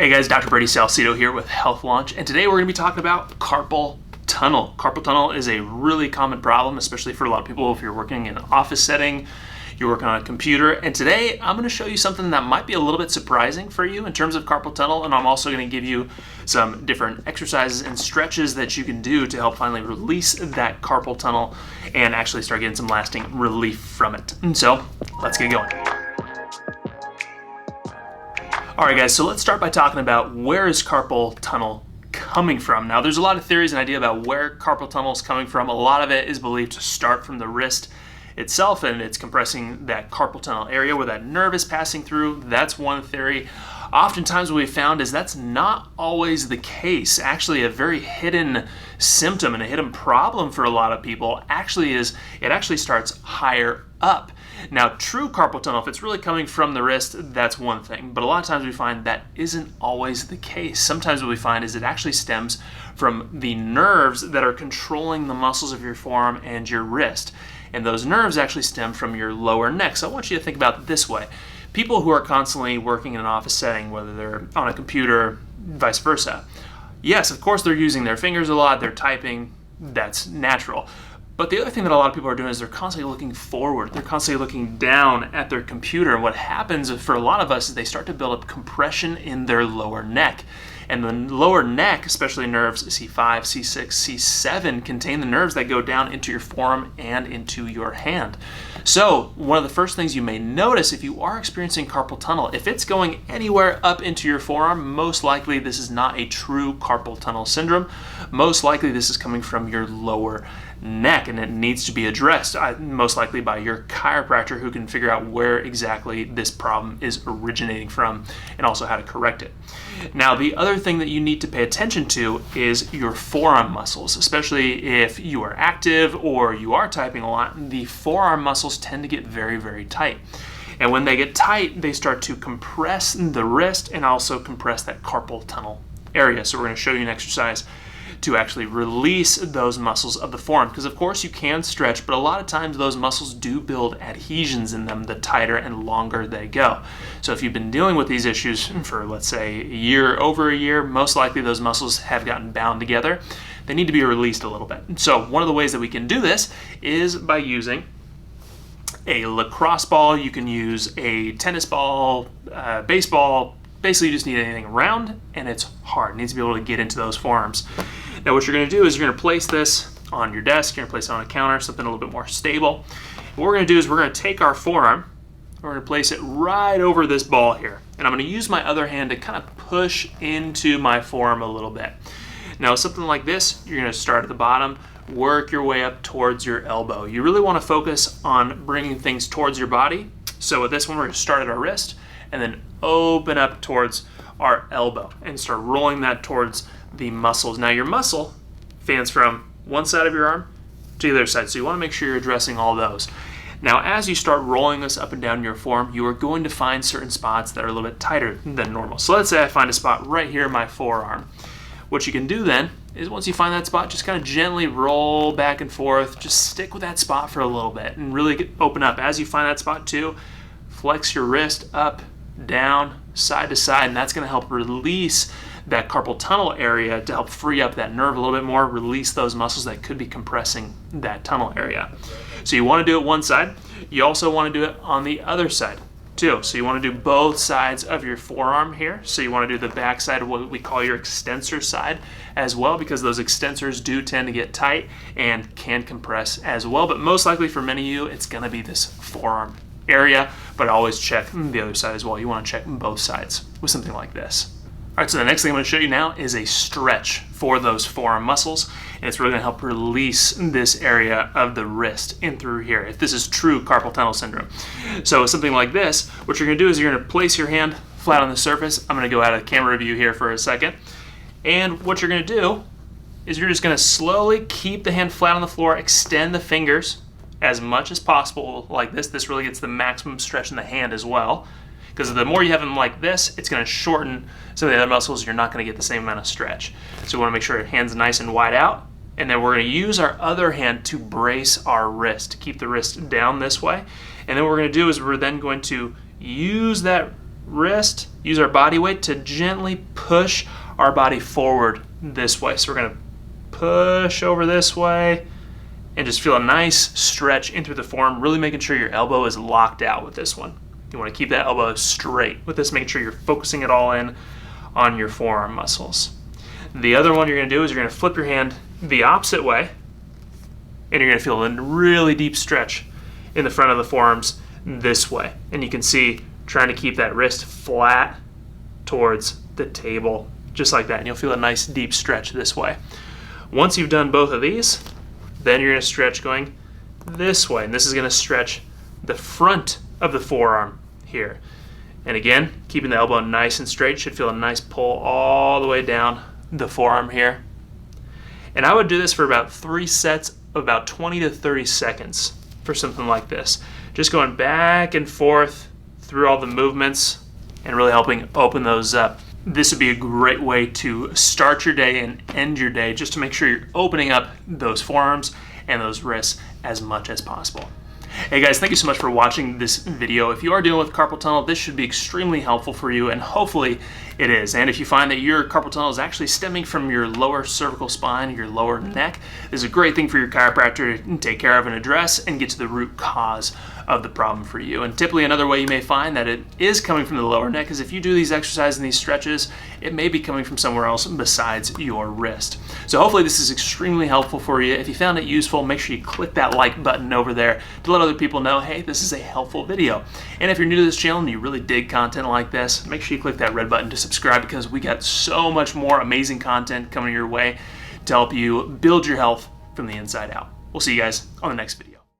Hey guys, Dr. Brady Salcedo here with Health Launch, and today we're going to be talking about carpal tunnel. Carpal tunnel is a really common problem, especially for a lot of people if you're working in an office setting, you're working on a computer, and today I'm going to show you something that might be a little bit surprising for you in terms of carpal tunnel, and I'm also going to give you some different exercises and stretches that you can do to help finally release that carpal tunnel and actually start getting some lasting relief from it. And so, let's get going. Alright guys, so let's start by talking about where is carpal tunnel coming from. Now there's a lot of theories and idea about where carpal tunnel is coming from. A lot of it is believed to start from the wrist itself, and it's compressing that carpal tunnel area where that nerve is passing through. That's one theory. Oftentimes what we found is that's not always the case. Actually, a very hidden symptom and a hidden problem for a lot of people actually is it actually starts higher up. Now, true carpal tunnel, if it's really coming from the wrist, that's one thing. But a lot of times we find that isn't always the case. Sometimes what we find is it actually stems from the nerves that are controlling the muscles of your forearm and your wrist. And those nerves actually stem from your lower neck. So I want you to think about it this way. People who are constantly working in an office setting, whether they're on a computer, vice versa, yes, of course they're using their fingers a lot, they're typing, that's natural. But the other thing that a lot of people are doing is they're constantly looking forward. They're constantly looking down at their computer. And what happens for a lot of us is they start to build up compression in their lower neck. And the lower neck, especially nerves C5, C6, C7, contain the nerves that go down into your forearm and into your hand. So one of the first things you may notice if you are experiencing carpal tunnel, if it's going anywhere up into your forearm, most likely this is not a true carpal tunnel syndrome. Most likely this is coming from your lower neck, and it needs to be addressed, most likely by your chiropractor, who can figure out where exactly this problem is originating from and also how to correct it. Now, the other thing that you need to pay attention to is your forearm muscles, especially if you are active or you are typing a lot. The forearm muscles tend to get very, very tight. And when they get tight, they start to compress the wrist and also compress that carpal tunnel area. So we're going to show you an exercise to actually release those muscles of the forearm, because of course you can stretch, but a lot of times those muscles do build adhesions in them the tighter and longer they go. So if you've been dealing with these issues for, let's say, over a year, most likely those muscles have gotten bound together. They need to be released a little bit. So one of the ways that we can do this is by using a lacrosse ball. You can use a tennis ball, baseball. Basically, you just need anything round and it's hard. It needs to be able to get into those forearms. Now what you're going to do is you're going to place this on your desk, you're going to place it on a counter, something a little bit more stable. What we're going to do is we're going to take our forearm, we're going to place it right over this ball here. And I'm going to use my other hand to kind of push into my forearm a little bit. Now something like this, you're going to start at the bottom, work your way up towards your elbow. You really want to focus on bringing things towards your body. So with this one, we're going to start at our wrist and then open up towards our elbow and start rolling that towards the muscles. Now your muscle fans from one side of your arm to the other side, so you want to make sure you're addressing all those. Now as you start rolling this up and down your forearm, you are going to find certain spots that are a little bit tighter than normal. So let's say I find a spot right here in my forearm. What you can do then is once you find that spot, just kind of gently roll back and forth, just stick with that spot for a little bit and really open up. As you find that spot too, flex your wrist up, down, side to side, and that's going to help release that carpal tunnel area to help free up that nerve a little bit more, release those muscles that could be compressing that tunnel area. So you want to do it one side. You also want to do it on the other side too. So you want to do both sides of your forearm here. So you want to do the back side of what we call your extensor side as well, because those extensors do tend to get tight and can compress as well. But most likely for many of you, it's going to be this forearm area, but always check the other side as well. You want to check both sides with something like this. All right, so the next thing I'm going to show you now is a stretch for those forearm muscles, and it's really going to help release this area of the wrist in through here, if this is true carpal tunnel syndrome. So something like this, what you're going to do is you're going to place your hand flat on the surface. I'm going to go out of camera view here for a second, and what you're going to do is you're just going to slowly keep the hand flat on the floor, extend the fingers as much as possible like this. This really gets the maximum stretch in the hand as well, because the more you have them like this, it's going to shorten some of the other muscles. You're not going to get the same amount of stretch. So we want to make sure your hand's nice and wide out, and then we're going to use our other hand to brace our wrist, to keep the wrist down this way. And then what we're going to do is we're then going to use that wrist, use our body weight to gently push our body forward this way. So we're going to push over this way and just feel a nice stretch in through the forearm, really making sure your elbow is locked out with this one. You want to keep that elbow straight with this, making sure you're focusing it all in on your forearm muscles. The other one you're going to do is you're going to flip your hand the opposite way, and you're going to feel a really deep stretch in the front of the forearms this way. And you can see trying to keep that wrist flat towards the table, just like that. And you'll feel a nice deep stretch this way. Once you've done both of these, then you're going to stretch going this way. And this is going to stretch the front of the forearm here. And again, keeping the elbow nice and straight, should feel a nice pull all the way down the forearm here. And I would do this for about 3 sets of about 20 to 30 seconds for something like this. Just going back and forth through all the movements and really helping open those up. This would be a great way to start your day and end your day, just to make sure you're opening up those forearms and those wrists as much as possible. Hey guys, thank you so much for watching this video. If you are dealing with carpal tunnel, this should be extremely helpful for you, and hopefully it is. And if you find that your carpal tunnel is actually stemming from your lower cervical spine, your lower neck, this is a great thing for your chiropractor to take care of and address and get to the root cause of the problem for you. And typically another way you may find that it is coming from the lower neck is if you do these exercises and these stretches, it may be coming from somewhere else besides your wrist. So hopefully this is extremely helpful for you. If you found it useful, make sure you click that like button over there to let other people know, hey, this is a helpful video. And if you're new to this channel and you really dig content like this, make sure you click that red button to subscribe, because we got so much more amazing content coming your way to help you build your health from the inside out. We'll see you guys on the next video.